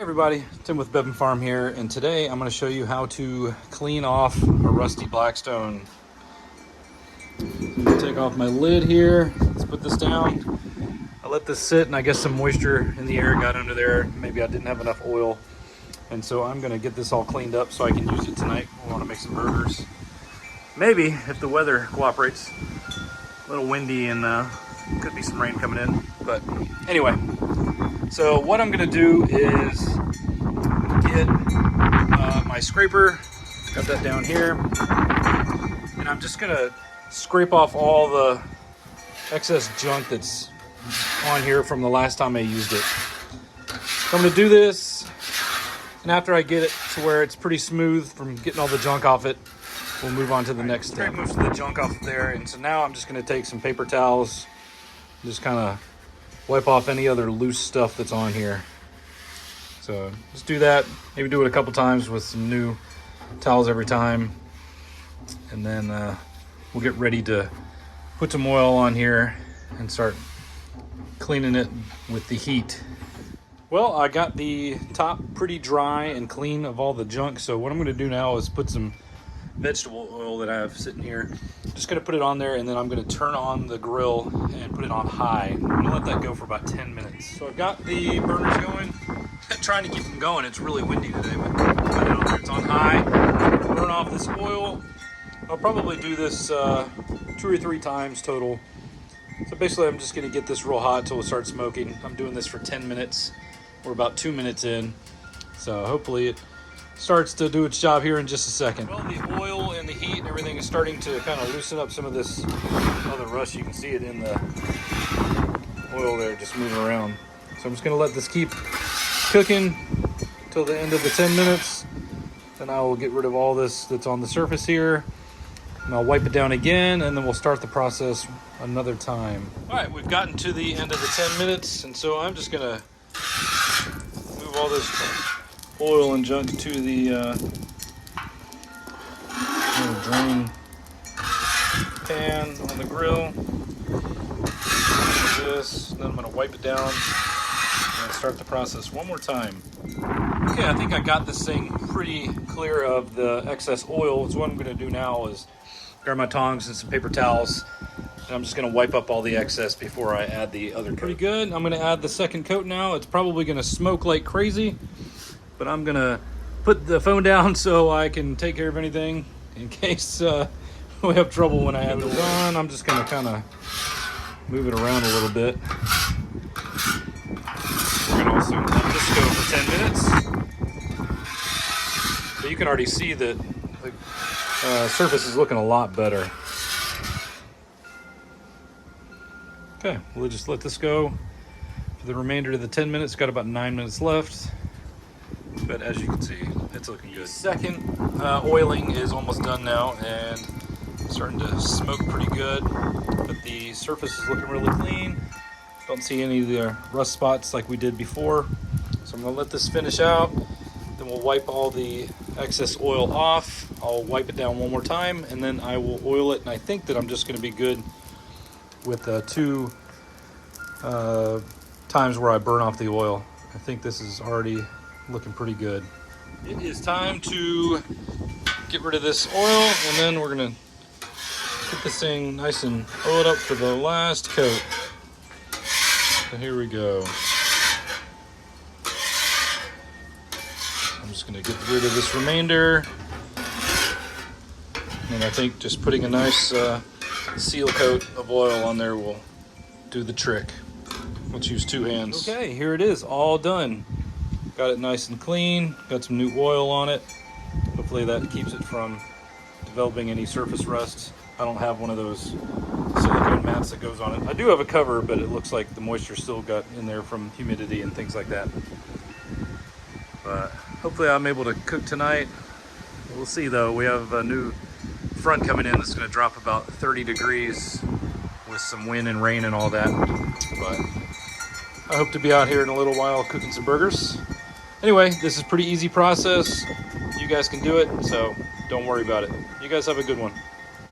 Everybody, Tim with Bevan Farm here, and today I'm going to show you how to clean off a rusty Blackstone. I'm going to take off my lid here. Let's put this down. I let this sit, and I guess some moisture in the air got under there. Maybe I didn't have enough oil, and so I'm going to get this all cleaned up so I can use it tonight. We want to make some burgers. Maybe, if the weather cooperates. A little windy and could be some rain coming in, but anyway. So what I'm going to do is get my scraper, got that down here, and I'm just going to scrape off all the excess junk that's on here from the last time I used it. So I'm going to do this, and after I get it to where it's pretty smooth from getting all the junk off it, we'll move on to the next step. Most of the junk off there, and so now I'm just going to take some paper towels, just kind of wipe off any other loose stuff that's on here. So just do that. Maybe do it a couple times with some new towels every time. And then we'll get ready to put some oil on here and start cleaning it with the heat. Well, I got the top pretty dry and clean of all the junk. So what I'm going to do now is put some vegetable oil that I have sitting here. Just gonna put it on there, and then I'm gonna turn on the grill and put it on high. I'm gonna let that go for about 10 minutes. So I've got the burners going. I'm trying to keep them going. It's really windy today, but got it on there. It's on high. Burn off this oil. I'll probably do this 2 or 3 times total. So basically I'm just gonna get this real hot until it starts smoking. I'm doing this for 10 minutes. We're about 2 minutes in. So hopefully it starts to do its job here in just a second. Well, the oil and the heat and everything is starting to kind of loosen up some of this other rust. You can see it in the oil there just moving around. So I'm just going to let this keep cooking till the end of the 10 minutes. Then I will get rid of all this that's on the surface here. And I'll wipe it down again, and then we'll start the process another time. All right, we've gotten to the end of the 10 minutes, and so I'm just going to move all this oil and junk to the drain pan on the grill. Like this, then I'm going to wipe it down and start the process one more time. Okay, I think I got this thing pretty clear of the excess oil. So what I'm going to do now is grab my tongs and some paper towels, and I'm just going to wipe up all the excess before I add the other coat. Pretty good. I'm going to add the second coat now. It's probably going to smoke like crazy, but I'm gonna put the phone down so I can take care of anything in case we have trouble when I add the oil. I'm just gonna kind of move it around a little bit. We're gonna also let this go for 10 minutes. But you can already see that the surface is looking a lot better. Okay, we'll just let this go for the remainder of the 10 minutes. Got about 9 minutes left. But as you can see, it's looking good. Second oiling is almost done now, and starting to smoke pretty good. But the surface is looking really clean. Don't see any of the rust spots like we did before. So I'm gonna let this finish out. Then we'll wipe all the excess oil off. I'll wipe it down one more time, and then I will oil it. And I think that I'm just gonna be good with 2 times where I burn off the oil. I think this is already looking pretty good. It is time to get rid of this oil, and then we're gonna get this thing nice and oiled up for the last coat. So here we go. I'm just gonna get rid of this remainder, and I think just putting a nice seal coat of oil on there will do the trick. Let's use 2 hands. Okay, here it is, all done. Got it nice and clean, got some new oil on it. Hopefully that keeps it from developing any surface rust. I don't have one of those silicone mats that goes on it. I do have a cover, but it looks like the moisture still got in there from humidity and things like that. But hopefully I'm able to cook tonight. We'll see though. We have a new front coming in that's gonna drop about 30 degrees with some wind and rain and all that. But I hope to be out here in a little while cooking some burgers. Anyway, this is a pretty easy process. You guys can do it, so don't worry about it. You guys have a good one.